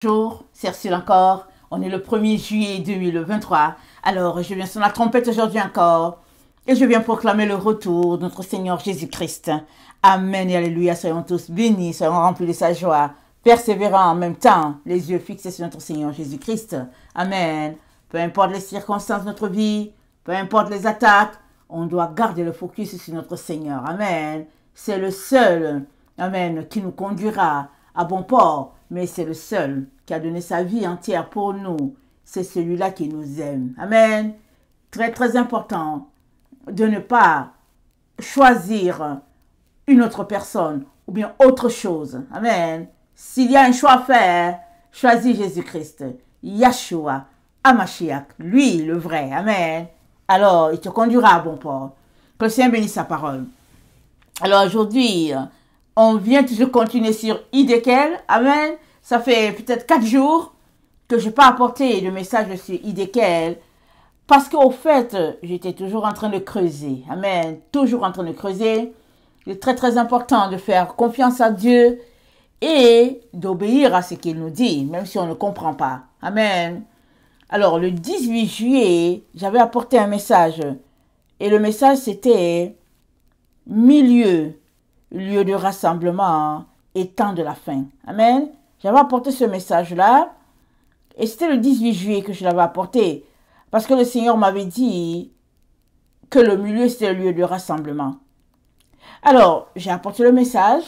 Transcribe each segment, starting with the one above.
Bonjour, c'est Ursule encore. On est le 1er juillet 2023. Alors, je viens sur la trompette aujourd'hui encore et je viens proclamer le retour de notre Seigneur Jésus-Christ. Amen et alléluia. Soyons tous bénis, soyons remplis de sa joie, persévérants en même temps, les yeux fixés sur notre Seigneur Jésus-Christ. Amen. Peu importe les circonstances de notre vie, peu importe les attaques, on doit garder le focus sur notre Seigneur. Amen. C'est le seul, amen, qui nous conduira à bon port, mais c'est le seul qui a donné sa vie entière pour nous. C'est celui-là qui nous aime. Amen. Très, très important de ne pas choisir une autre personne ou bien autre chose. Amen. S'il y a un choix à faire, choisis Jésus-Christ, Yahshua, Hamashiach, lui le vrai. Amen. Alors, il te conduira à bon port. Que le Seigneur bénisse sa parole. Alors aujourd'hui, on vient toujours continuer sur Idékel. Amen. Ça fait peut-être 4 jours que je n'ai pas apporté de message sur Idékel. Parce qu'au fait, j'étais toujours en train de creuser. Amen. Toujours en train de creuser. C'est très très important de faire confiance à Dieu et d'obéir à ce qu'il nous dit, même si on ne comprend pas. Amen. Alors, le 18 juillet, j'avais apporté un message. Et le message, c'était milieu, lieu de rassemblement et temps de la fin. Amen. J'avais apporté ce message-là. Et c'était le 18 juillet que je l'avais apporté. Parce que le Seigneur m'avait dit que le milieu, c'était le lieu de rassemblement. Alors, j'ai apporté le message.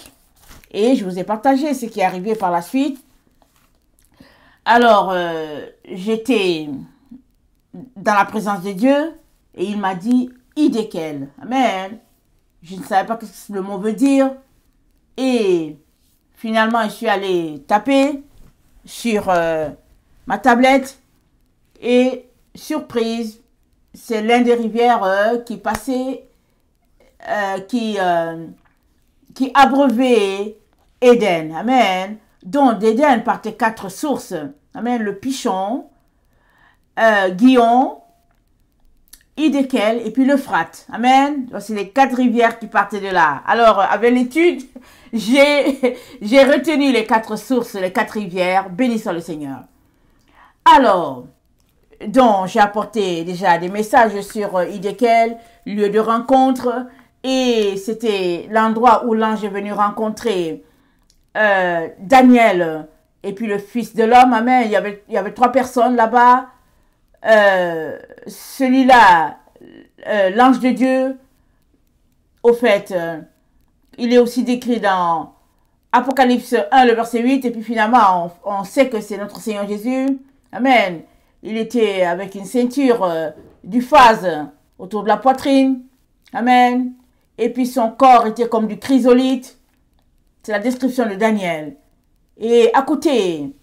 Et je vous ai partagé ce qui est arrivé par la suite. Alors, j'étais dans la présence de Dieu. Et il m'a dit, Idékel. Amen. Je ne savais pas ce que le mot veut dire. Et finalement, je suis allée taper sur ma tablette. Et surprise, c'est l'un des rivières qui passait, qui abreuvait Éden. Amen. Donc, d'Éden partaient 4 sources. Amen. Le Pichon, Gihon, Idékel et puis l'Euphrate. Amen. C'est les 4 rivières qui partaient de là. Alors, avec l'étude, j'ai retenu les 4 sources, les 4 rivières. Bénissons le Seigneur. Alors, donc, j'ai apporté déjà des messages sur Idékel, lieu de rencontre. Et c'était l'endroit où l'ange est venu rencontrer Daniel et puis le fils de l'homme. Amen. Il y avait 3 personnes là-bas. Celui-là, l'ange de Dieu, au fait, il est aussi décrit dans Apocalypse 1, le verset 8, et puis finalement, on sait que c'est notre Seigneur Jésus. Amen. Il était avec une ceinture du phase autour de la poitrine. Amen. Et puis son corps était comme du chrysolite. C'est la description de Daniel. Et à côté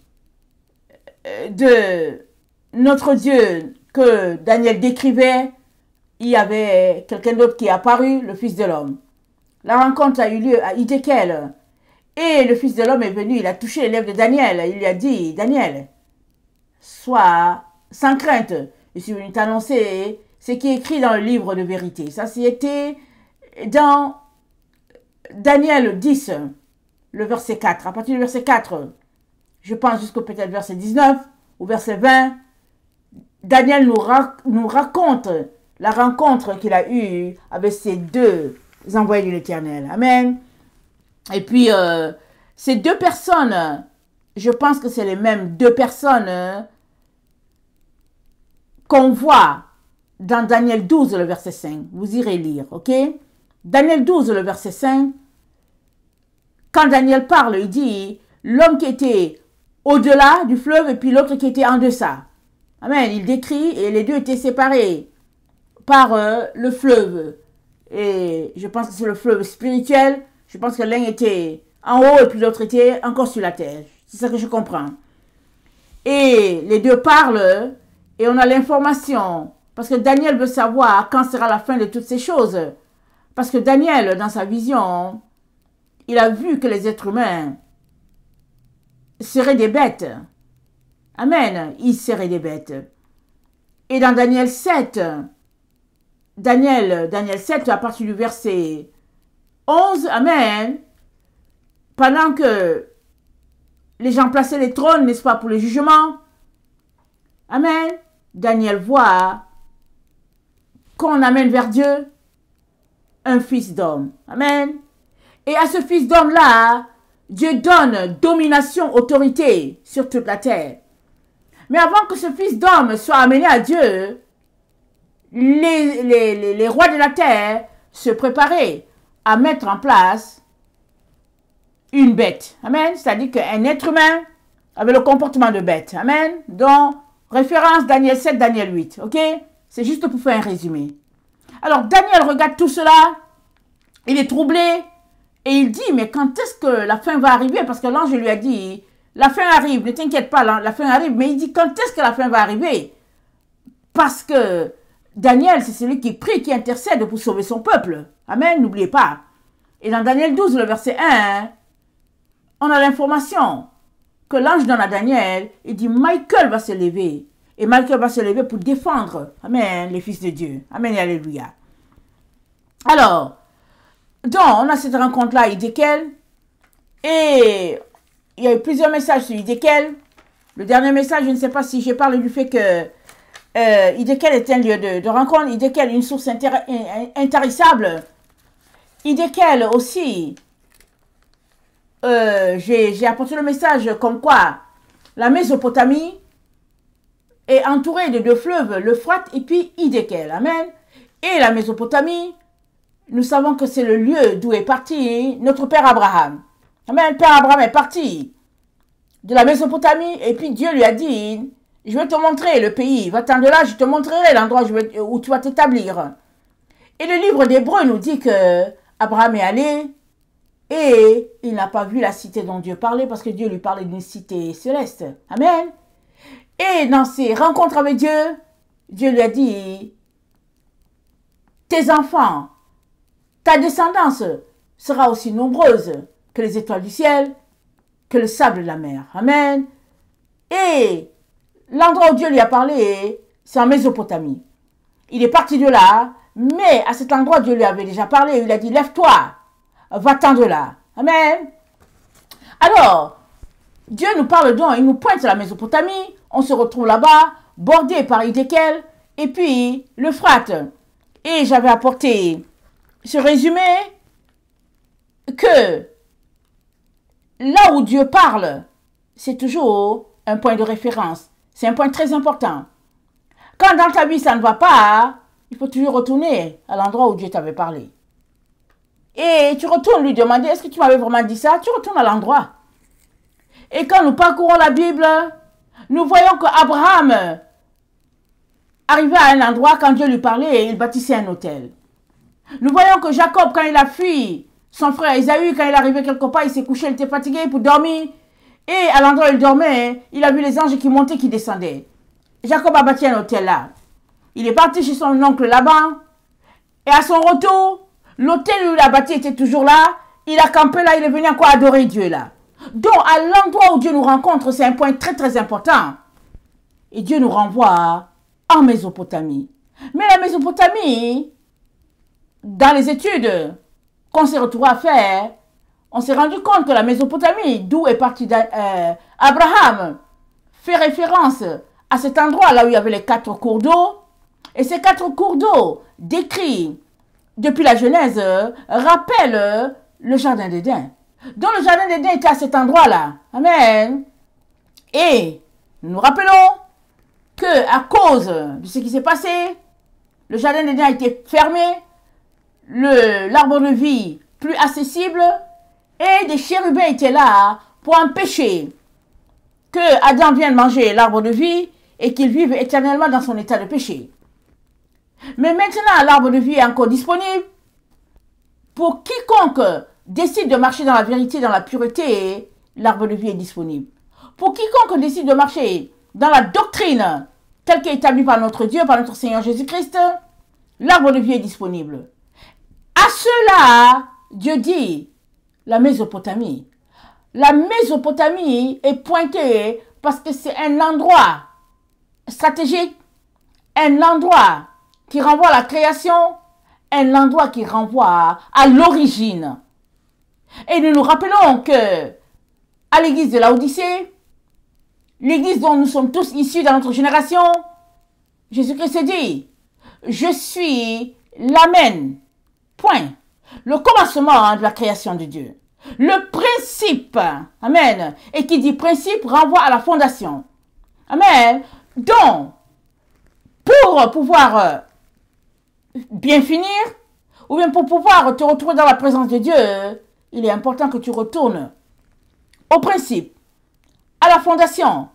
de notre Dieu que Daniel décrivait, il y avait quelqu'un d'autre qui est apparu, le Fils de l'homme. La rencontre a eu lieu à Idékel. Et le Fils de l'homme est venu, il a touché les lèvres de Daniel. Il lui a dit, Daniel, sois sans crainte. Je suis venu t'annoncer ce qui est écrit dans le livre de vérité. Ça, c'était dans Daniel 10, le verset 4. À partir du verset 4, je pense jusqu'au peut-être verset 19 ou verset 20, Daniel nous raconte la rencontre qu'il a eue avec ces 2 envoyés de l'Éternel. Amen. Et puis, ces 2 personnes, je pense que c'est les mêmes 2 personnes qu'on voit dans Daniel 12, le verset 5. Vous irez lire, ok? Daniel 12, le verset 5. Quand Daniel parle, il dit l'homme qui était au-delà du fleuve et puis l'autre qui était en deçà. Amen. Il décrit et les 2 étaient séparés par le fleuve. Et je pense que c'est le fleuve spirituel. Je pense que l'un était en haut et puis l'autre était encore sur la terre. C'est ça que je comprends. Et les 2 parlent et on a l'information. Parce que Daniel veut savoir quand sera la fin de toutes ces choses. Parce que Daniel, dans sa vision, il a vu que les êtres humains seraient des bêtes. Amen. Ils seraient des bêtes. Et dans Daniel 7, Daniel 7, à partir du verset 11, Amen, pendant que les gens plaçaient les trônes, n'est-ce pas, pour le jugement. Amen. Daniel voit qu'on amène vers Dieu un fils d'homme. Amen. Et à ce fils d'homme-là, Dieu donne domination, autorité sur toute la terre. Mais avant que ce fils d'homme soit amené à Dieu, les rois de la terre se préparaient à mettre en place une bête. Amen. C'est-à-dire qu'un être humain avait le comportement de bête. Amen. Donc, référence Daniel 7, Daniel 8. Ok? C'est juste pour faire un résumé. Alors, Daniel regarde tout cela. Il est troublé. Et il dit, mais quand est-ce que la fin va arriver? Parce que l'ange lui a dit, la fin arrive, ne t'inquiète pas, la fin arrive. Mais il dit, quand est-ce que la fin va arriver? Parce que Daniel, c'est celui qui prie, qui intercède pour sauver son peuple. Amen, n'oubliez pas. Et dans Daniel 12, le verset 1, on a l'information que l'ange donne à Daniel, il dit, Michael va se lever. Et Michael va se lever pour défendre, amen, les fils de Dieu. Amen et alléluia. Alors, donc, on a cette rencontre-là, Idékel. Et il y a eu plusieurs messages sur Idékel. Le dernier message, je ne sais pas si j'ai parlé du fait que Idékel est un lieu de rencontre. Idékel, une source intarissable. Idékel aussi, j'ai apporté le message comme quoi la Mésopotamie est entourée de deux fleuves, l'Euphrate et puis Idékel. Amen. Et la Mésopotamie, nous savons que c'est le lieu d'où est parti notre père Abraham. Amen. Père Abraham est parti de la Mésopotamie et puis Dieu lui a dit, je vais te montrer le pays, va-t'en de là, je te montrerai l'endroit où tu vas t'établir. Et le livre d'Hébreux nous dit que Abraham est allé et il n'a pas vu la cité dont Dieu parlait parce que Dieu lui parlait d'une cité céleste. Amen. Et dans ses rencontres avec Dieu, Dieu lui a dit, tes enfants, ta descendance sera aussi nombreuse que les étoiles du ciel, que le sable de la mer. Amen. Et l'endroit où Dieu lui a parlé, c'est en Mésopotamie. Il est parti de là, mais à cet endroit, Dieu lui avait déjà parlé. Il a dit, lève-toi, va-t'en de là. Amen. Alors, Dieu nous parle donc, il nous pointe à la Mésopotamie. On se retrouve là-bas, bordé par Idékel, et puis l'Euphrate. Et j'avais apporté ce résumé que là où Dieu parle, c'est toujours un point de référence. C'est un point très important. Quand dans ta vie ça ne va pas, il faut toujours retourner à l'endroit où Dieu t'avait parlé. Et tu retournes lui demander, est-ce que tu m'avais vraiment dit ça? Tu retournes à l'endroit. Et quand nous parcourons la Bible, nous voyons qu'Abraham arrivait à un endroit quand Dieu lui parlait et il bâtissait un autel. Nous voyons que Jacob, quand il a fui son frère Ésaü, quand il est arrivé quelque part, il s'est couché, il était fatigué pour dormir. Et à l'endroit où il dormait, il a vu les anges qui montaient, qui descendaient. Jacob a bâti un autel là. Il est parti chez son oncle Laban. Et à son retour, l'autel où il a bâti était toujours là. Il a campé là, il est venu encore adorer Dieu là. Donc, à l'endroit où Dieu nous rencontre, c'est un point très très important. Et Dieu nous renvoie en Mésopotamie. Mais la Mésopotamie, dans les études qu'on s'est retrouvé à faire, on s'est rendu compte que la Mésopotamie, d'où est parti Abraham, fait référence à cet endroit là où il y avait les 4 cours d'eau. Et ces 4 cours d'eau décrits depuis la Genèse rappellent le jardin d'Éden. Donc le jardin d'Éden était à cet endroit-là. Amen. Et nous rappelons que à cause de ce qui s'est passé, le jardin d'Éden a été fermé, l'arbre de vie plus accessible, et des chérubins étaient là pour empêcher que Adam vienne manger l'arbre de vie et qu'il vive éternellement dans son état de péché. Mais maintenant, l'arbre de vie est encore disponible pour quiconque décide de marcher dans la vérité, dans la pureté, l'arbre de vie est disponible. Pour quiconque décide de marcher dans la doctrine telle qu'elle est établie par notre Dieu, par notre Seigneur Jésus-Christ, l'arbre de vie est disponible. À cela, Dieu dit la Mésopotamie. La Mésopotamie est pointée parce que c'est un endroit stratégique, un endroit qui renvoie à la création, un endroit qui renvoie à l'origine. Et nous nous rappelons que à l'église de Laodicée, l'église dont nous sommes tous issus dans notre génération, Jésus-Christ dit, je suis l'Amen, point, le commencement de la création de Dieu. Le principe, amen, et qui dit principe renvoie à la fondation. Amen. Donc, pour pouvoir bien finir, ou bien pour pouvoir te retrouver dans la présence de Dieu, il est important que tu retournes au principe, à la fondation.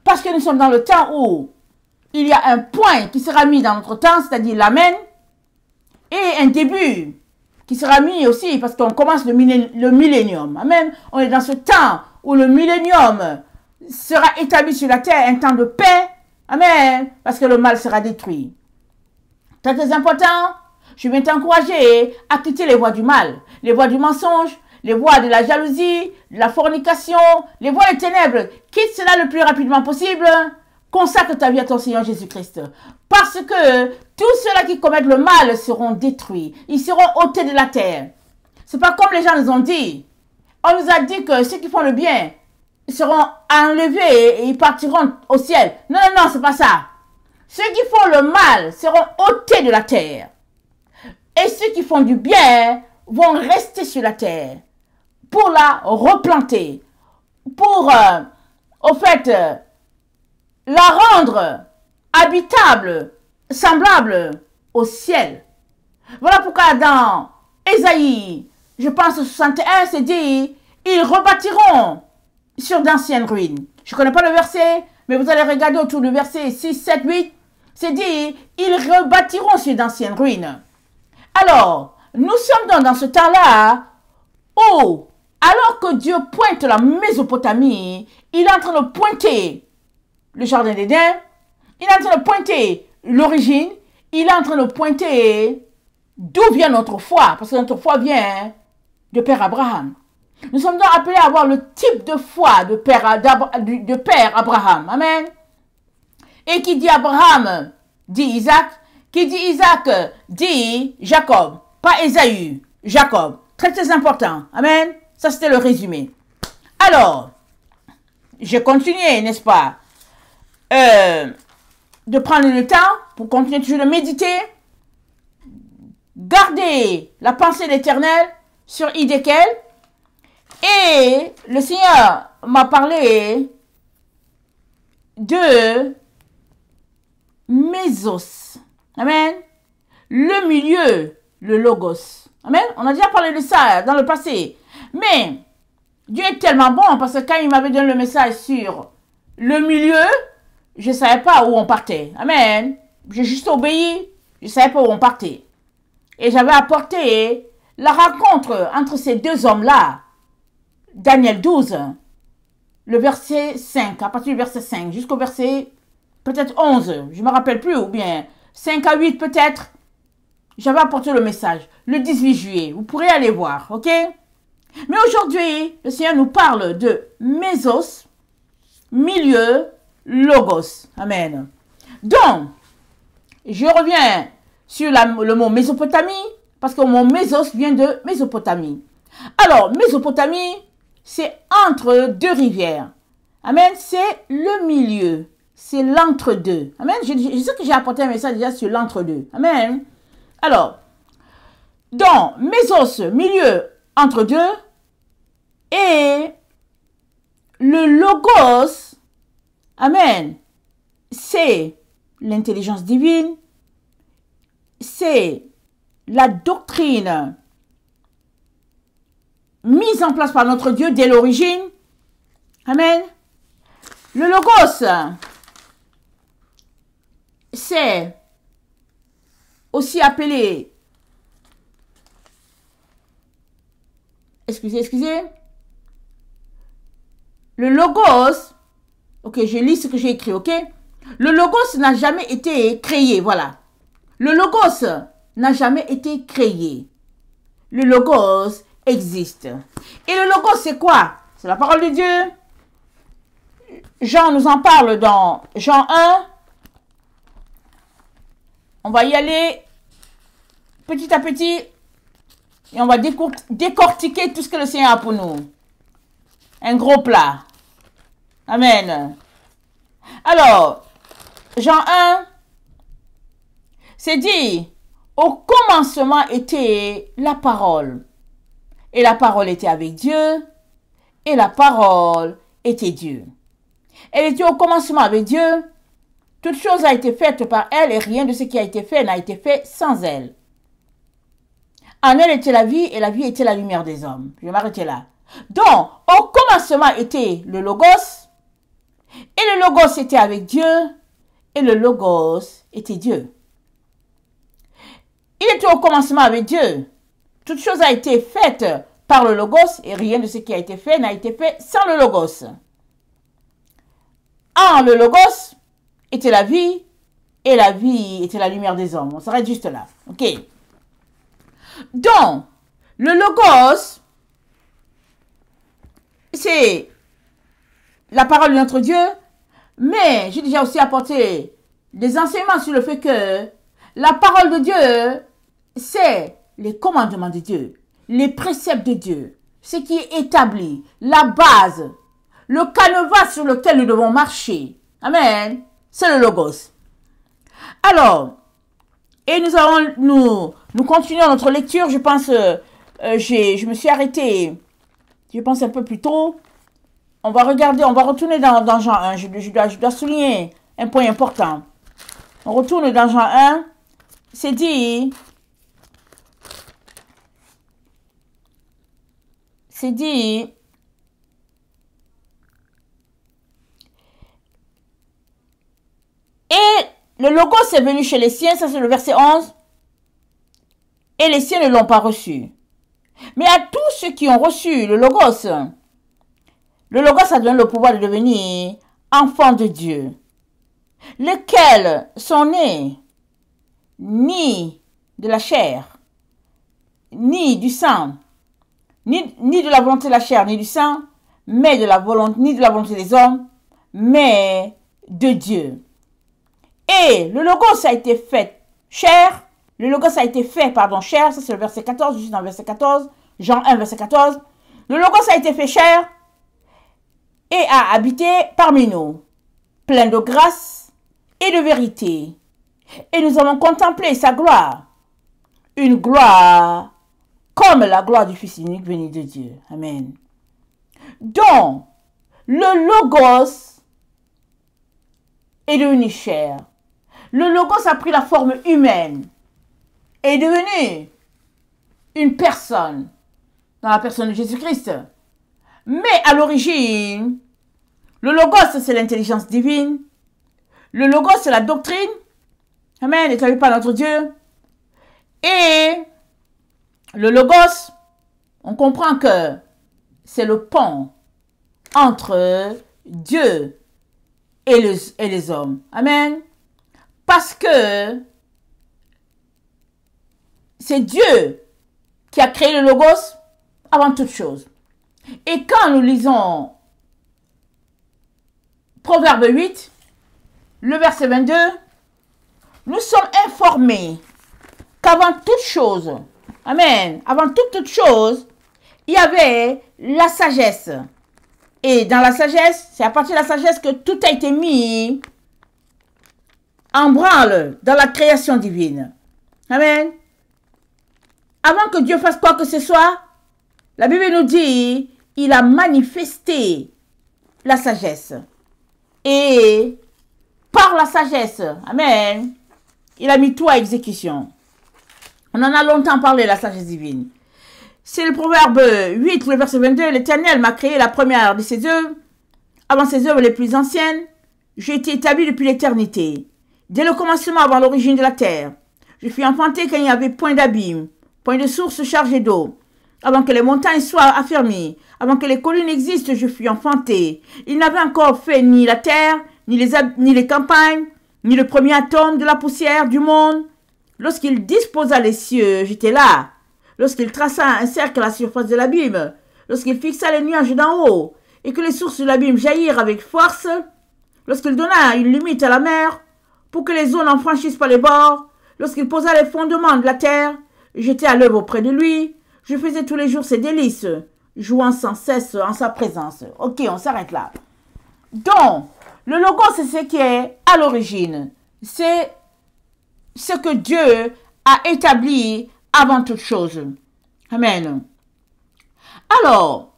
Parce que nous sommes dans le temps où il y a un point qui sera mis dans notre temps, c'est-à-dire l'Amen, et un début qui sera mis aussi, parce qu'on commence le millénium. Amen. On est dans ce temps où le millénium sera établi sur la terre, un temps de paix. Amen. Parce que le mal sera détruit. Très important, je viens t'encourager à quitter les voies du mal, les voies du mensonge, les voies de la jalousie, de la fornication, les voies des ténèbres. Quitte cela le plus rapidement possible. Consacre ta vie à ton Seigneur Jésus-Christ. Parce que tous ceux-là qui commettent le mal seront détruits. Ils seront ôtés de la terre. C'est pas comme les gens nous ont dit. On nous a dit que ceux qui font le bien seront enlevés et ils partiront au ciel. Non, non, non, c'est pas ça. Ceux qui font le mal seront ôtés de la terre. Et ceux qui font du bien vont rester sur la terre pour la replanter. Pour, au fait, la rendre habitable, semblable au ciel. Voilà pourquoi dans Ésaïe, je pense au 61, c'est dit, ils rebâtiront sur d'anciennes ruines. Je ne connais pas le verset, mais vous allez regarder autour du verset 6, 7, 8. C'est dit, ils rebâtiront sur d'anciennes ruines. Alors, nous sommes donc dans ce temps-là où, alors que Dieu pointe la Mésopotamie, il est en train de pointer le jardin d'Éden, il est en train de pointer l'origine, il est en train de pointer d'où vient notre foi, parce que notre foi vient de Père Abraham. Nous sommes donc appelés à avoir le type de foi de Père Abraham. Amen. Et qui dit Abraham, dit Isaac. Qui dit Isaac, dit Jacob. Pas Ésaü, Jacob. Très très important. Amen. Ça c'était le résumé. Alors, j'ai continué, n'est-ce pas, de prendre le temps pour continuer toujours de méditer. Garder la pensée de l'Éternel sur Idékel. Et le Seigneur m'a parlé de Mésos. Amen. Le milieu, le logos. Amen. On a déjà parlé de ça dans le passé. Mais Dieu est tellement bon parce que quand il m'avait donné le message sur le milieu, je ne savais pas où on partait. Amen. J'ai juste obéi. Je ne savais pas où on partait. Et j'avais apporté la rencontre entre ces deux hommes-là. Daniel 12, le verset 5, à partir du verset 5 jusqu'au verset peut-être 11, je ne me rappelle plus, ou bien 5 à 8 peut-être. J'avais apporté le message le 18 juillet. Vous pourrez aller voir, ok? Mais aujourd'hui, le Seigneur nous parle de Mésos, milieu, logos. Amen. Donc, je reviens sur le mot Mésopotamie, parce que mon Mésos vient de Mésopotamie. Alors, Mésopotamie, c'est entre deux rivières. Amen. C'est le milieu. C'est l'entre-deux. Amen. Je sais que j'ai apporté un message déjà sur l'entre-deux. Amen. Alors, dans Mésos, milieu entre deux, et le logos, amen, c'est l'intelligence divine, c'est la doctrine mise en place par notre Dieu dès l'origine. Amen. Le logos, c'est aussi appelé, excusez, le logos, ok, je lis ce que j'ai écrit, ok. Le logos n'a jamais été créé, voilà. Le logos n'a jamais été créé. Le logos existe. Et le logos, c'est quoi? C'est la parole de Dieu. Jean nous en parle dans Jean 1. On va y aller petit à petit et on va décortiquer tout ce que le Seigneur a pour nous. Un gros plat. Amen. Alors, Jean 1, c'est dit, au commencement était la parole. Et la parole était avec Dieu. Et la parole était Dieu. Elle était au commencement avec Dieu. Toute chose a été faite par elle et rien de ce qui a été fait n'a été fait sans elle. En elle était la vie et la vie était la lumière des hommes. Je vais m'arrêter là. Donc, au commencement était le Logos. Et le Logos était avec Dieu. Et le Logos était Dieu. Il était au commencement avec Dieu. Toute chose a été faite par le Logos et rien de ce qui a été fait n'a été fait sans le Logos. En le Logos était la vie et la vie était la lumière des hommes. On s'arrête juste là. Ok. Donc, le Logos, c'est la parole de notre Dieu, mais j'ai déjà aussi apporté des enseignements sur le fait que la parole de Dieu, c'est les commandements de Dieu, les préceptes de Dieu, ce qui est établi, la base, le canevas sur lequel nous devons marcher. Amen. C'est le Logos. Alors, et nous continuons notre lecture. Je pense, je me suis arrêtée, je pense un peu plus tôt. On va regarder, on va retourner dans Jean 1. Je dois souligner un point important. On retourne dans Jean 1. C'est dit, et le Logos est venu chez les siens, ça c'est le verset 11, et les siens ne l'ont pas reçu. Mais à tous ceux qui ont reçu le Logos a donné le pouvoir de devenir enfants de Dieu, lesquels sont nés ni de la chair, ni du sang, ni de la volonté de la chair, ni du sang, mais ni de la volonté des hommes, mais de Dieu. Et le Logos a été fait chair. Le Logos a été fait, chair. Ça, c'est le verset 14, juste dans le verset 14. Jean 1, verset 14. Le Logos a été fait chair et a habité parmi nous, plein de grâce et de vérité. Et nous avons contemplé sa gloire. Une gloire comme la gloire du Fils unique venu de Dieu. Amen. Donc, le Logos est devenu chair. Le Logos a pris la forme humaine et est devenu une personne dans la personne de Jésus-Christ. Mais à l'origine, le Logos, c'est l'intelligence divine. Le Logos, c'est la doctrine. Amen, établie par notre Dieu. Et le Logos, on comprend que c'est le pont entre Dieu et les hommes. Amen. Parce que c'est Dieu qui a créé le Logos avant toute chose. Et quand nous lisons Proverbe 8, le verset 22, nous sommes informés qu'avant toute chose, amen, avant toute chose, il y avait la sagesse. Et dans la sagesse, c'est à partir de la sagesse que tout a été mis en branle dans la création divine. Amen. Avant que Dieu fasse quoi que ce soit, la Bible nous dit, il a manifesté la sagesse. Et par la sagesse, amen, il a mis tout à exécution. On en a longtemps parlé, la sagesse divine. C'est le Proverbe 8, le verset 22. L'Éternel m'a créé la première de ses œuvres. Avant ses œuvres les plus anciennes, j'ai été établi depuis l'éternité. Dès le commencement, avant l'origine de la terre, je fus enfanté quand il n'y avait point d'abîme, point de source chargée d'eau. Avant que les montagnes soient affermies, avant que les collines existent, je fus enfanté. Il n'avait encore fait ni la terre, ni les campagnes, ni le premier atome de la poussière du monde. Lorsqu'il disposa les cieux, j'étais là. Lorsqu'il traça un cercle à la surface de l'abîme, lorsqu'il fixa les nuages d'en haut, et que les sources de l'abîme jaillirent avec force, lorsqu'il donna une limite à la mer, pour que les eaux n'en franchissent pas les bords, lorsqu'il posa les fondements de la terre, j'étais à l'œuvre auprès de lui, je faisais tous les jours ses délices, jouant sans cesse en sa présence. Ok, on s'arrête là. Donc, le logos, c'est ce qui est à l'origine. C'est ce que Dieu a établi avant toute chose. Amen. Alors,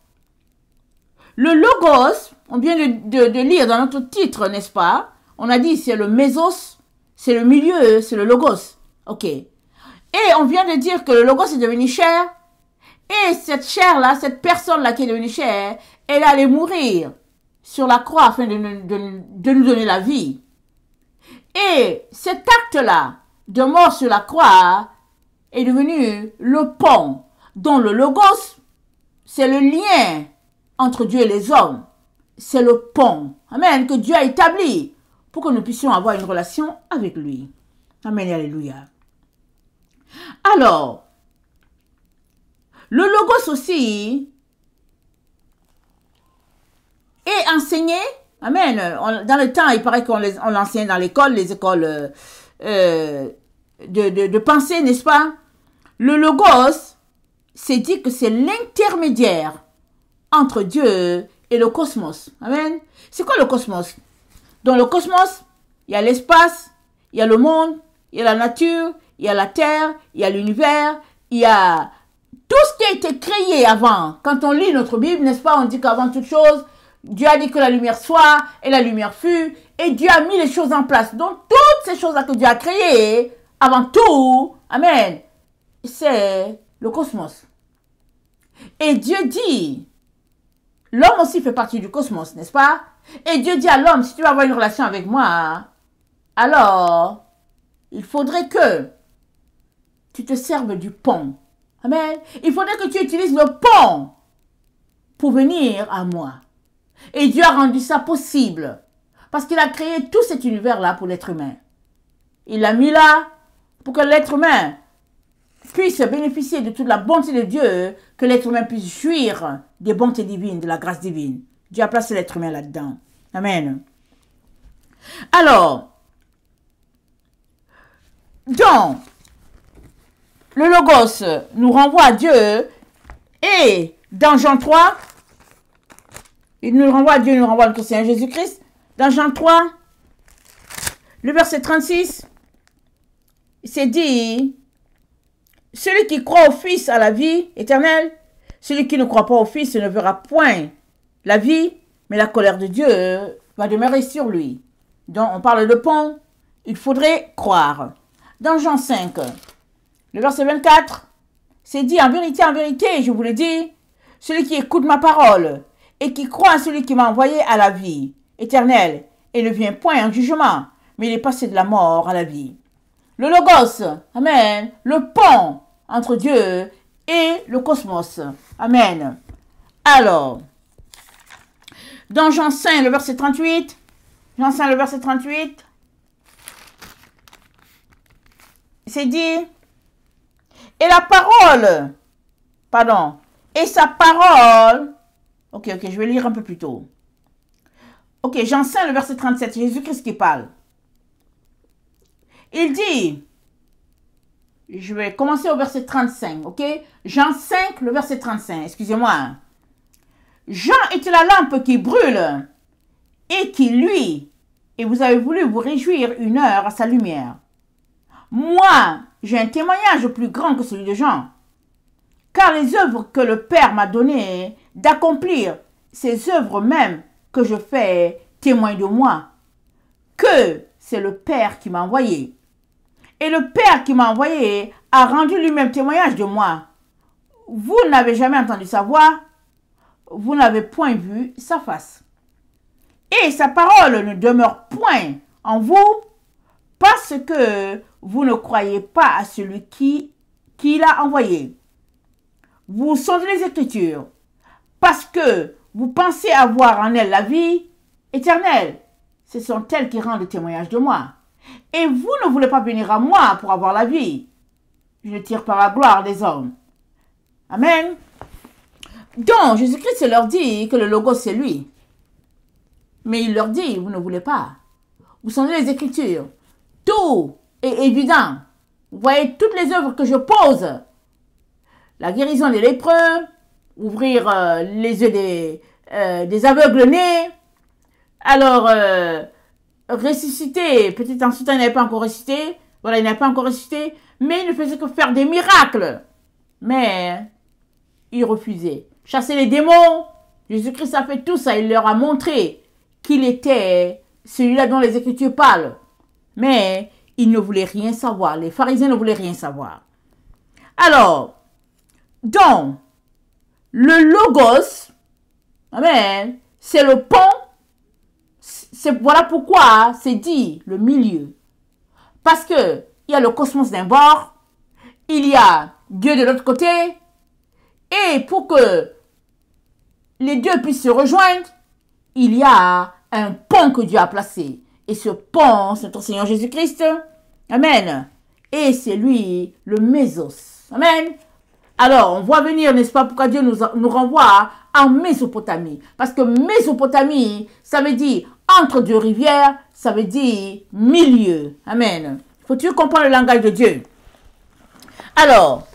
le logos, on vient de lire dans notre titre, n'est-ce pas? On a dit c'est le mésos, c'est le milieu, c'est le logos. Ok. Et on vient de dire que le logos est devenu chair. Et cette chair-là, cette personne-là qui est devenue chair, elle allait mourir sur la croix afin de nous donner la vie. Et cet acte-là de mort sur la croix est devenu le pont dont le logos, c'est le lien entre Dieu et les hommes. C'est le pont, amen, que Dieu a établi pour que nous puissions avoir une relation avec lui. Amen et alléluia. Alors, le logos aussi est enseigné, amen. Dans le temps, il paraît qu'on l'enseigne dans l'école, les écoles de pensée, n'est-ce pas? Le logos, c'est dit que c'est l'intermédiaire entre Dieu et le cosmos. Amen. C'est quoi le cosmos? Dans le cosmos, il y a l'espace, il y a le monde, il y a la nature, il y a la terre, il y a l'univers, il y a tout ce qui a été créé avant. Quand on lit notre Bible, n'est-ce pas, on dit qu'avant toute chose, Dieu a dit que la lumière soit, et la lumière fut, et Dieu a mis les choses en place. Donc, toutes ces choses-là que Dieu a créées, avant tout, amen, c'est le cosmos. Et Dieu dit, l'homme aussi fait partie du cosmos, n'est-ce pas? Et Dieu dit à l'homme, si tu veux avoir une relation avec moi, alors, il faudrait que tu te serves du pont. Amen. Il faudrait que tu utilises le pont pour venir à moi. Et Dieu a rendu ça possible. Parce qu'il a créé tout cet univers-là pour l'être humain. Il l'a mis là pour que l'être humain puisse bénéficier de toute la bonté de Dieu, que l'être humain puisse jouir des bontés divines, de la grâce divine. Dieu a placé l'être humain là-dedans. Amen. Alors, donc, le logos nous renvoie à Dieu et dans Jean 3, il nous renvoie à Dieu, il nous renvoie à notre Seigneur Jésus-Christ. Dans Jean 3, le verset 36, c'est dit, celui qui croit au Fils a la vie éternelle, celui qui ne croit pas au Fils ne verra point la vie, mais la colère de Dieu va demeurer sur lui. Donc on parle de pont, il faudrait croire. Dans Jean 5, le verset 24, c'est dit, en vérité, je vous le dis, celui qui écoute ma parole et qui croit en celui qui m'a envoyé à la vie éternelle et ne vient point en jugement, mais il est passé de la mort à la vie. Le logos, amen, le pont entre Dieu et le cosmos, amen. Alors, dans Jean 5, le verset 38, Jean 5, le verset 38, c'est dit, et la parole, pardon, et sa parole, ok, je vais lire un peu plus tôt. Ok, Jean 5, le verset 37, c'est Jésus-Christ qui parle. Il dit, je vais commencer au verset 35, ok? Jean 5, le verset 35, excusez-moi. Jean était la lampe qui brûle et qui luit, et vous avez voulu vous réjouir une heure à sa lumière. Moi, j'ai un témoignage plus grand que celui de Jean, car les œuvres que le Père m'a données d'accomplir, ces œuvres même que je fais témoignent de moi, que c'est le Père qui m'a envoyé. Et le Père qui m'a envoyé a rendu lui-même témoignage de moi. Vous n'avez jamais entendu sa voix, vous n'avez point vu sa face. Et sa parole ne demeure point en vous, parce que vous ne croyez pas à celui qui l'a envoyé. Vous sondez les Écritures, parce que vous pensez avoir en elles la vie éternelle. Ce sont elles qui rendent le témoignage de moi. Et vous ne voulez pas venir à moi pour avoir la vie. Je ne tire pas la gloire des hommes. Amen. Donc, Jésus-Christ leur dit que le logos, c'est lui. Mais il leur dit, vous ne voulez pas. Vous sondez les Écritures. Tout est évident. Vous voyez toutes les œuvres que je pose. La guérison des lépreux, ouvrir les yeux des aveugles nés. Alors, ressusciter, peut-être ensuite il n'avait pas encore ressuscité, voilà, il n'avait pas encore ressuscité, mais il ne faisait que faire des miracles. Mais il refusait. Chasser les démons, Jésus-Christ a fait tout ça, il leur a montré qu'il était celui-là dont les Écritures parlent. Mais ils ne voulaient rien savoir, les pharisiens ne voulaient rien savoir. Alors, donc, le logos, amen, c'est le pont. Voilà pourquoi c'est dit le milieu. Parce que il y a le cosmos d'un bord, il y a Dieu de l'autre côté, et pour que les deux puissent se rejoindre, il y a un pont que Dieu a placé. Et ce pont, c'est notre Seigneur Jésus-Christ. Amen. Et c'est lui, le Mésos. Amen. Alors, on voit venir, n'est-ce pas, pourquoi Dieu nous renvoie en Mésopotamie. Parce que Mésopotamie, ça veut dire entre deux rivières, ça veut dire milieu. Amen. Faut-il comprendre le langage de Dieu? Alors,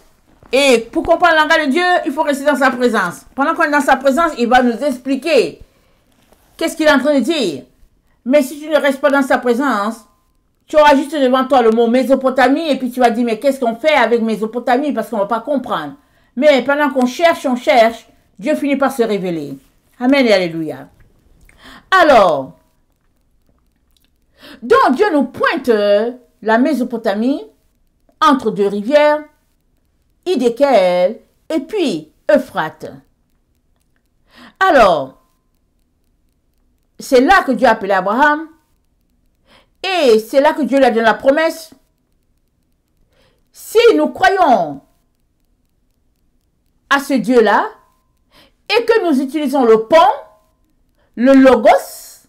et pour comprendre le langage de Dieu, il faut rester dans sa présence. Pendant qu'on est dans sa présence, il va nous expliquer qu'est-ce qu'il est en train de dire. Mais si tu ne restes pas dans sa présence, tu auras juste devant toi le mot Mésopotamie et puis tu vas dire, mais qu'est-ce qu'on fait avec Mésopotamie parce qu'on ne va pas comprendre. Mais pendant qu'on cherche, Dieu finit par se révéler. Amen et alléluia. Alors, donc Dieu nous pointe la Mésopotamie entre deux rivières, Hidékel et puis Euphrate. Alors, c'est là que Dieu a appelé Abraham et c'est là que Dieu lui a donné la promesse. Si nous croyons à ce Dieu-là et que nous utilisons le pont, le logos,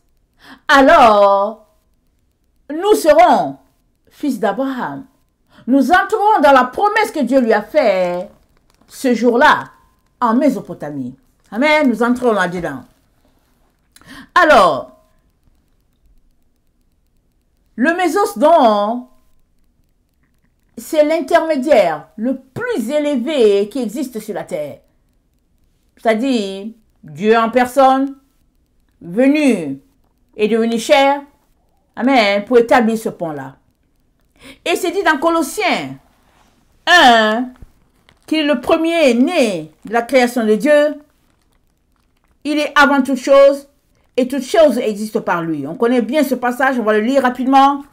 alors nous serons fils d'Abraham. Nous entrerons dans la promesse que Dieu lui a faite ce jour-là en Mésopotamie. Amen, nous entrons là-dedans. Alors, le Mésos, donc, c'est l'intermédiaire le plus élevé qui existe sur la terre. C'est-à-dire, Dieu en personne, venu et devenu chair, amen, pour établir ce pont-là. Et c'est dit dans Colossiens 1, qu'il est le premier né de la création de Dieu. Il est avant toute chose et toute chose existe par lui. On connaît bien ce passage, on va le lire rapidement.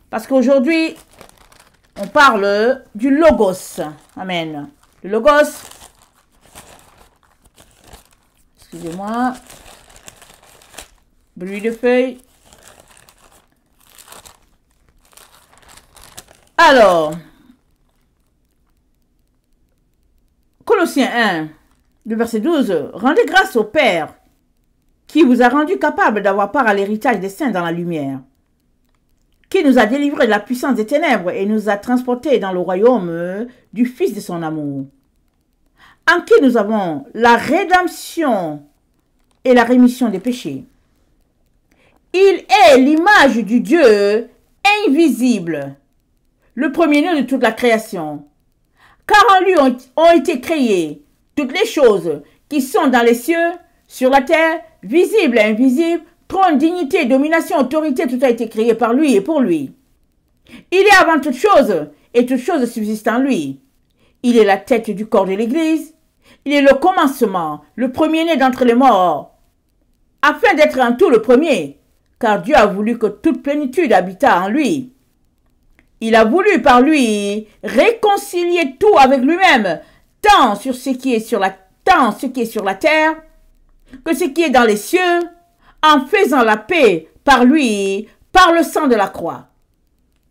Parce qu'aujourd'hui, on parle du Logos. Amen. Le Logos. Excusez-moi. Bruit de feuilles. Alors, Colossiens 1, le verset 12. Rendez grâce au Père qui vous a rendu capable d'avoir part à l'héritage des saints dans la lumière, qui nous a délivrés de la puissance des ténèbres et nous a transportés dans le royaume du Fils de son amour, en qui nous avons la rédemption et la rémission des péchés. Il est l'image du Dieu invisible, le premier-né de toute la création, car en lui ont été créées toutes les choses qui sont dans les cieux, sur la terre, visibles et invisibles, trône, dignité, domination, autorité, tout a été créé par lui et pour lui. Il est avant toute chose, et toute chose subsiste en lui. Il est la tête du corps de l'Église. Il est le commencement, le premier-né d'entre les morts, afin d'être en tout le premier, car Dieu a voulu que toute plénitude habitât en lui. Il a voulu par lui réconcilier tout avec lui-même, tant ce qui est sur la terre, que ce qui est dans les cieux, en faisant la paix par lui, par le sang de la croix.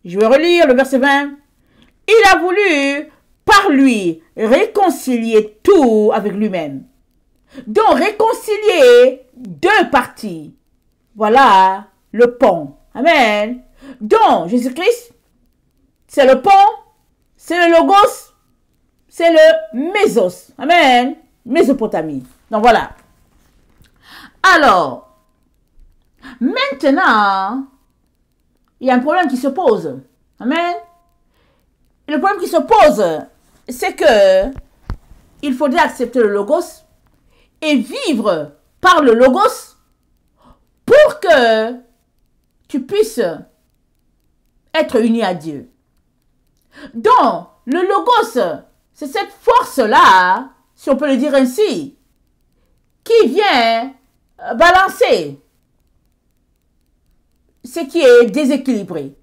Je vais relire le verset 20. Il a voulu, par lui, réconcilier tout avec lui-même. Donc, réconcilier deux parties. Voilà le pont. Amen. Donc, Jésus-Christ, c'est le pont, c'est le logos, c'est le mésos. Amen. Mésopotamie. Donc, voilà. Alors, maintenant, il y a un problème qui se pose. Amen. Le problème qui se pose, c'est que il faudrait accepter le logos et vivre par le Logos pour que tu puisses être uni à Dieu. Donc, le Logos, c'est cette force-là, si on peut le dire ainsi, qui vient balancer ce qui est déséquilibré.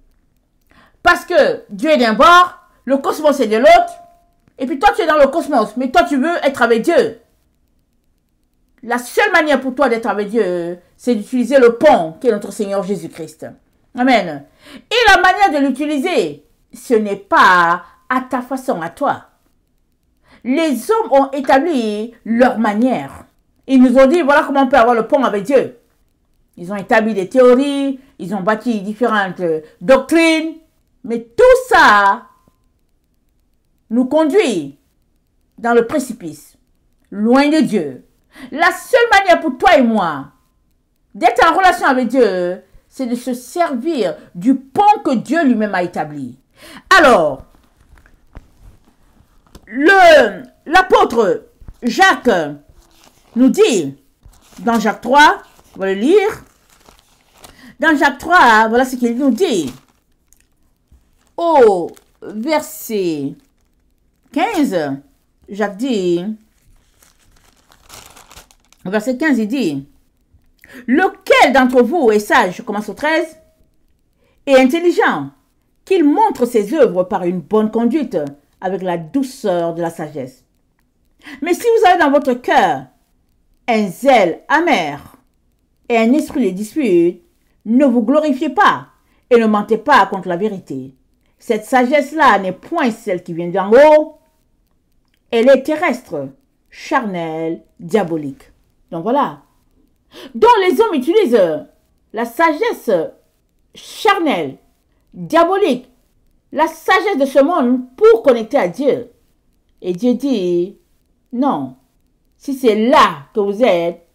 Parce que Dieu est d'un bord, le cosmos est de l'autre, et puis toi tu es dans le cosmos, mais toi tu veux être avec Dieu. La seule manière pour toi d'être avec Dieu, c'est d'utiliser le pont qui est notre Seigneur Jésus-Christ. Amen. Et la manière de l'utiliser, ce n'est pas à ta façon, à toi. Les hommes ont établi leur manière. Ils nous ont dit, voilà comment on peut avoir le pont avec Dieu. Ils ont établi des théories, ils ont bâti différentes doctrines, mais tout ça nous conduit dans le précipice, loin de Dieu. La seule manière pour toi et moi d'être en relation avec Dieu, c'est de se servir du pont que Dieu lui-même a établi. Alors, l'apôtre Jacques nous dit, dans Jacques 3, on va le lire, dans Jacques 3, voilà ce qu'il nous dit. Au verset 15, Jacques dit, au verset 15, il dit, lequel d'entre vous est sage, je commence au 13, et intelligent, qu'il montre ses œuvres par une bonne conduite, avec la douceur de la sagesse. Mais si vous avez dans votre cœur un zèle amer et un esprit de dispute, ne vous glorifiez pas et ne mentez pas contre la vérité. Cette sagesse-là n'est point celle qui vient d'en haut, elle est terrestre, charnelle, diabolique. Donc voilà. Donc les hommes utilisent la sagesse charnelle, diabolique, la sagesse de ce monde pour connecter à Dieu. Et Dieu dit, non, si c'est là que vous êtes,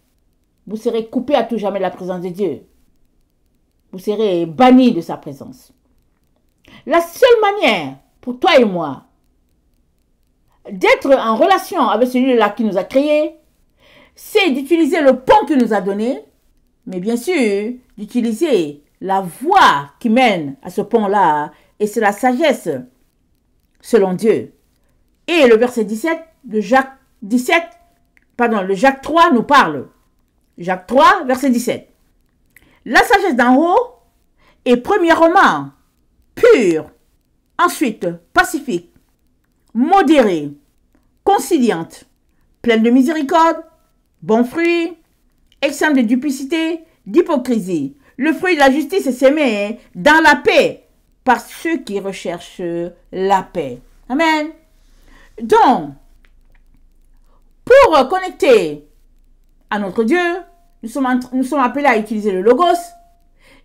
vous serez coupé à tout jamais de la présence de Dieu. Vous serez banni de sa présence. La seule manière pour toi et moi d'être en relation avec celui-là qui nous a créés, c'est d'utiliser le pont qu'il nous a donné, mais bien sûr, d'utiliser la voie qui mène à ce pont-là, et c'est la sagesse selon Dieu. Et le verset 17 de Jacques 3 nous parle. Jacques 3, verset 17. La sagesse d'en haut est premièrement pure, ensuite pacifique, modérée, conciliante, pleine de miséricorde, bon fruit, exempte de duplicité, d'hypocrisie. Le fruit de la justice est semé dans la paix par ceux qui recherchent la paix. Amen. Donc, pour connecter à notre Dieu, nous sommes appelés à utiliser le Logos.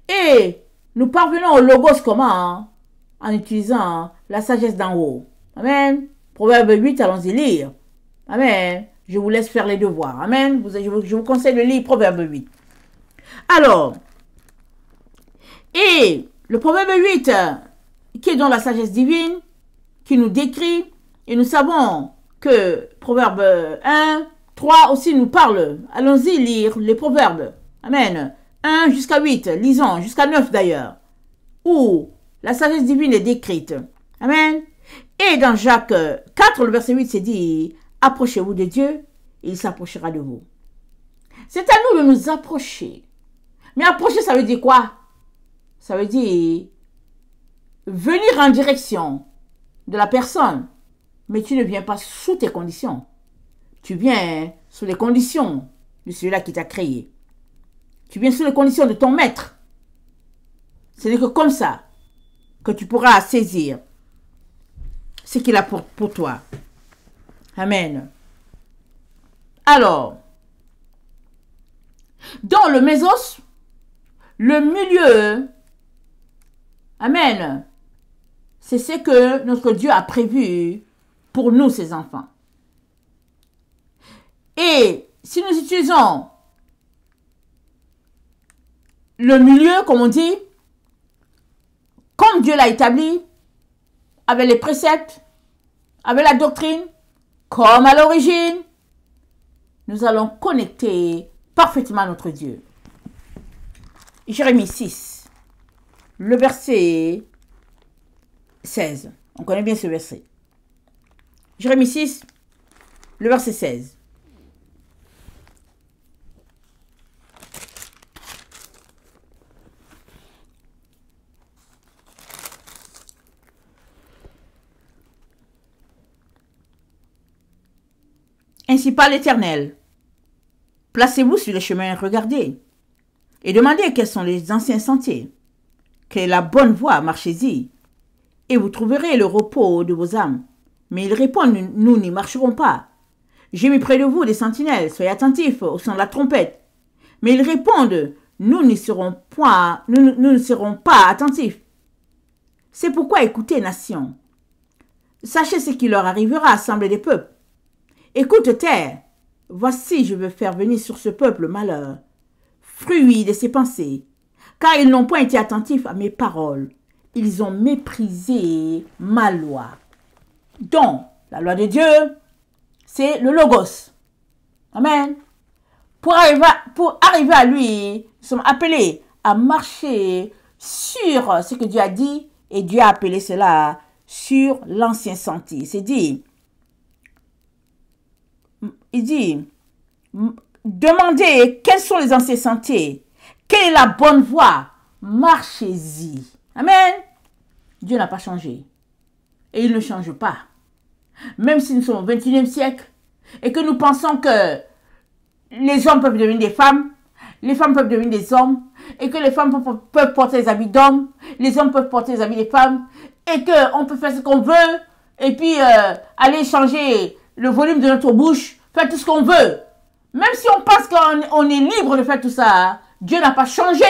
Et nous parvenons au Logos comment? En utilisant la sagesse d'en haut. Amen. Proverbe 8, allons-y lire. Amen. Je vous laisse faire les devoirs. Amen. Je vous conseille de lire Proverbe 8. Alors, et le Proverbe 8, qui est dans la sagesse divine, qui nous décrit, et nous savons que Proverbe 1, 3 aussi nous parle. Allons-y lire les proverbes. Amen. 1 jusqu'à 8, lisons, jusqu'à 9 d'ailleurs, où la sagesse divine est décrite. Amen. Et dans Jacques 4, le verset 8, c'est dit, approchez-vous de Dieu, et il s'approchera de vous. C'est à nous de nous approcher. Mais approcher, ça veut dire quoi? Ça veut dire venir en direction de la personne, mais tu ne viens pas sous tes conditions. Tu viens sous les conditions de celui-là qui t'a créé. Tu viens sous les conditions de ton maître. Ce n'est que comme ça que tu pourras saisir ce qu'il a pour toi. Amen. Alors, dans le mésos, le milieu, amen, c'est ce que notre Dieu a prévu pour nous, ses enfants. Et si nous utilisons le milieu, comme on dit, comme Dieu l'a établi, avec les préceptes, avec la doctrine, comme à l'origine, nous allons connecter parfaitement à notre Dieu. Jérémie 6, le verset 16. On connaît bien ce verset. Jérémie 6, le verset 16. Ainsi parle l'Éternel. Placez-vous sur les chemins, regardez, et demandez quels sont les anciens sentiers. Quelle est la bonne voie, marchez-y, et vous trouverez le repos de vos âmes. Mais ils répondent, nous n'y marcherons pas. J'ai mis près de vous des sentinelles, soyez attentifs au son de la trompette. Mais ils répondent, nous ne serons pas attentifs. C'est pourquoi écoutez, nation. Sachez ce qui leur arrivera, assemblée des peuples. Écoute, terre, voici je veux faire venir sur ce peuple malheur, fruit de ses pensées, car ils n'ont point été attentifs à mes paroles. Ils ont méprisé ma loi. Donc, la loi de Dieu, c'est le logos. Amen. Pour arriver à lui, nous sommes appelés à marcher sur ce que Dieu a dit, et Dieu a appelé cela sur l'ancien sentier. C'est dit, il dit, demandez quels sont les anciens sentiers, quelle est la bonne voie, marchez-y. Amen. Dieu n'a pas changé. Et il ne change pas. Même si nous sommes au XXIe siècle et que nous pensons que les hommes peuvent devenir des femmes, les femmes peuvent devenir des hommes, et que les femmes peuvent porter les habits d'hommes, les hommes peuvent porter les habits des femmes, et qu'on peut faire ce qu'on veut, et puis aller changer le volume de notre bouche, faire tout ce qu'on veut. Même si on pense qu'on est libre de faire tout ça, Dieu n'a pas changé,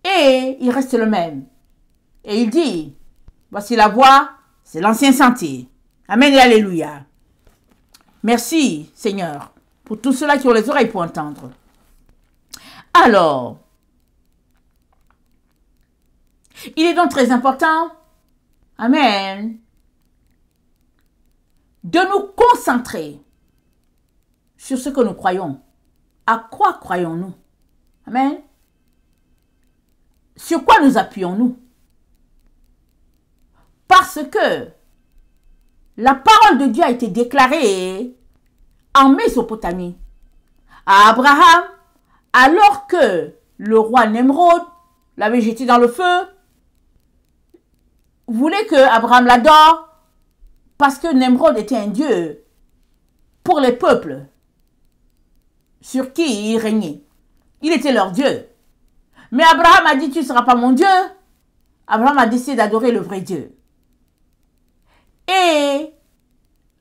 et il reste le même. Et il dit, voici la voie, c'est l'ancien sentier. Amen et alléluia. Merci, Seigneur, pour tous ceux-là qui ont les oreilles pour entendre. Alors, il est donc très important, amen, de nous concentrer sur ce que nous croyons. À quoi croyons-nous? Amen. Sur quoi nous appuyons-nous? Parce que la parole de Dieu a été déclarée en Mésopotamie à Abraham, alors que le roi Nemrod l'avait jeté dans le feu, voulait que Abraham l'adore, parce que Nemrod était un dieu pour les peuples sur qui il régnait. Il était leur dieu. Mais Abraham a dit, tu ne seras pas mon Dieu. Abraham a décidé d'adorer le vrai Dieu. Et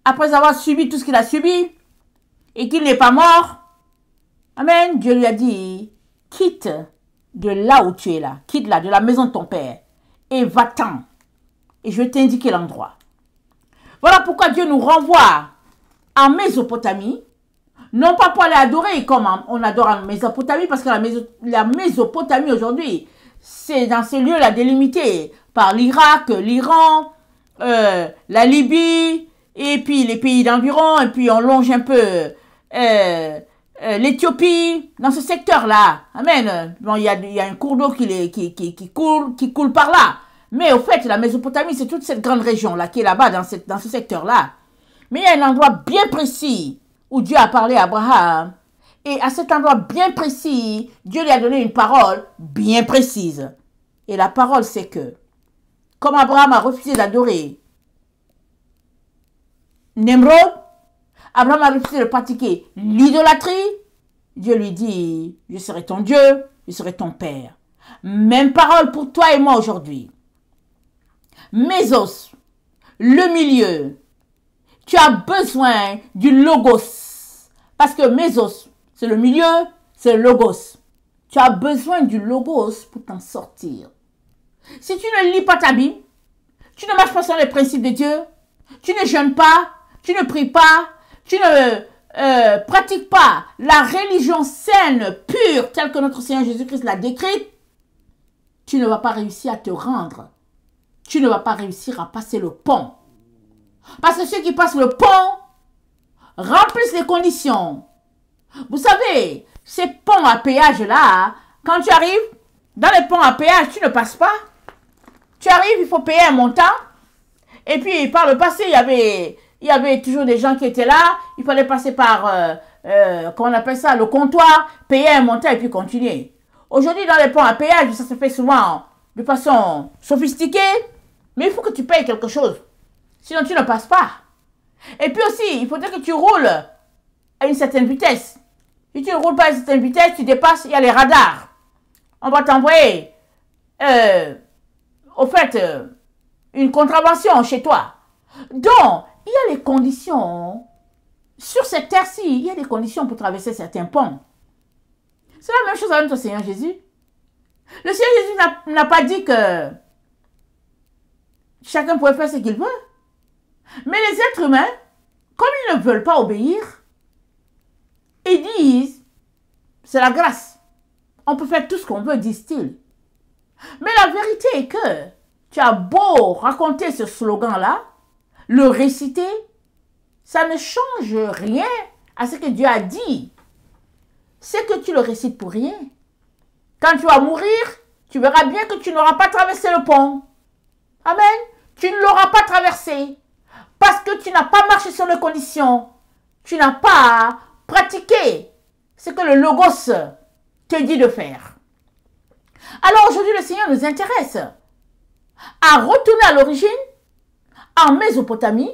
après avoir subi tout ce qu'il a subi, et qu'il n'est pas mort, amen, Dieu lui a dit, quitte de là où tu es là, quitte là, de la maison de ton père, et va-t'en, et je vais t'indiquer l'endroit. Voilà pourquoi Dieu nous renvoie en Mésopotamie, non pas pour aller adorer comme on adore en Mésopotamie, parce que la Mésopotamie aujourd'hui, c'est dans ces lieux-là délimité par l'Irak, l'Iran, la Libye, et puis les pays d'environ, et puis on longe un peu l'Éthiopie, dans ce secteur-là. Amen. Bon, il y a un cours d'eau qui coule par là. Mais au fait, la Mésopotamie, c'est toute cette grande région-là qui est là-bas, dans ce secteur-là. Mais il y a un endroit bien précis où Dieu a parlé à Abraham. Et à cet endroit bien précis, Dieu lui a donné une parole bien précise. Et la parole, c'est que, comme Abraham a refusé d'adorer Nemrod, Abraham a refusé de pratiquer l'idolâtrie, Dieu lui dit, je serai ton Dieu, je serai ton Père. Même parole pour toi et moi aujourd'hui. Mésos, le milieu. Tu as besoin du logos. Parce que Mésos, c'est le milieu, c'est le logos. Tu as besoin du logos pour t'en sortir. Si tu ne lis pas ta Bible, tu ne marches pas sur les principes de Dieu, tu ne jeûnes pas, tu ne pries pas, tu ne pratiques pas la religion saine, pure, telle que notre Seigneur Jésus-Christ l'a décrite, tu ne vas pas réussir à te rendre. Tu ne vas pas réussir à passer le pont. Parce que ceux qui passent le pont remplissent les conditions. Vous savez, ces ponts à péage-là, quand tu arrives dans les ponts à péage, tu ne passes pas. Tu arrives, il faut payer un montant. Et puis, par le passé, il y avait toujours des gens qui étaient là. Il fallait passer par, comment on appelle ça, le comptoir, payer un montant et puis continuer. Aujourd'hui, dans les ponts à péage, ça se fait souvent de façon sophistiquée. Mais il faut que tu payes quelque chose. Sinon, tu ne passes pas. Et puis aussi, il faudrait que tu roules à une certaine vitesse. Si tu ne roules pas à une certaine vitesse, tu dépasses, il y a les radars. On va t'envoyer, au fait, une contravention chez toi. Donc, il y a les conditions. Sur cette terre-ci, il y a des conditions pour traverser certains ponts. C'est la même chose avec notre Seigneur Jésus. Le Seigneur Jésus n'a pas dit que chacun pouvait faire ce qu'il veut. Mais les êtres humains, comme ils ne veulent pas obéir, ils disent, c'est la grâce. On peut faire tout ce qu'on veut, disent-ils. Mais la vérité est que tu as beau raconter ce slogan-là, le réciter, ça ne change rien à ce que Dieu a dit. C'est que tu le récites pour rien. Quand tu vas mourir, tu verras bien que tu n'auras pas traversé le pont. Amen. Tu ne l'auras pas traversé. Parce que tu n'as pas marché sur les conditions. Tu n'as pas pratiqué ce que le Logos te dit de faire. Alors aujourd'hui, le Seigneur nous intéresse à retourner à l'origine, en Mésopotamie.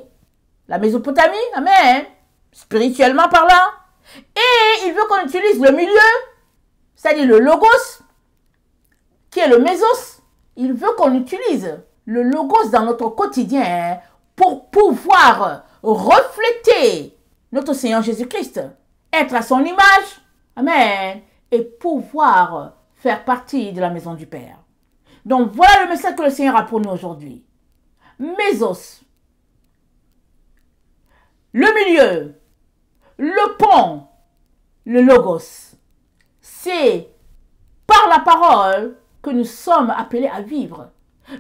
La Mésopotamie, amen, spirituellement parlant. Et il veut qu'on utilise le milieu, c'est-à-dire le Logos, qui est le Mésos. Il veut qu'on utilise le Logos dans notre quotidien pour pouvoir refléter notre Seigneur Jésus-Christ, être à son image, amen, et pouvoir faire partie de la maison du Père. Donc voilà le message que le Seigneur a pour nous aujourd'hui. Mésos, le milieu, le pont, le Logos. C'est par la parole que nous sommes appelés à vivre.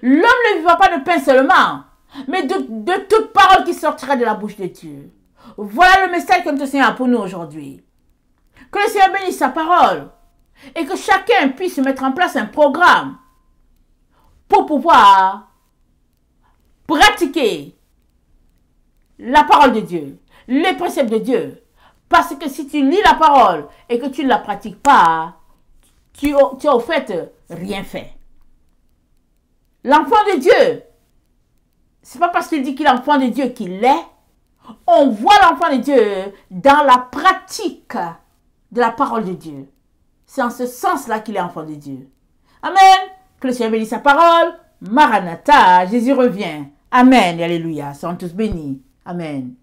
L'homme ne vivra pas de pain seulement, mais de toute parole qui sortira de la bouche de Dieu. Voilà le message que notre Seigneur a pour nous aujourd'hui. Que le Seigneur bénisse sa parole et que chacun puisse mettre en place un programme pour pouvoir pratiquer la parole de Dieu, les préceptes de Dieu. Parce que si tu lis la parole et que tu ne la pratiques pas, tu as au fait rien fait. L'enfant de Dieu, c'est pas parce qu'il dit qu'il est l'enfant de Dieu qu'il l'est. On voit l'enfant de Dieu dans la pratique de la parole de Dieu. C'est en ce sens-là qu'il est enfant de Dieu. Amen. Que le Seigneur bénisse sa parole. Maranatha, Jésus revient. Amen et alléluia. Soyons tous bénis. Amen.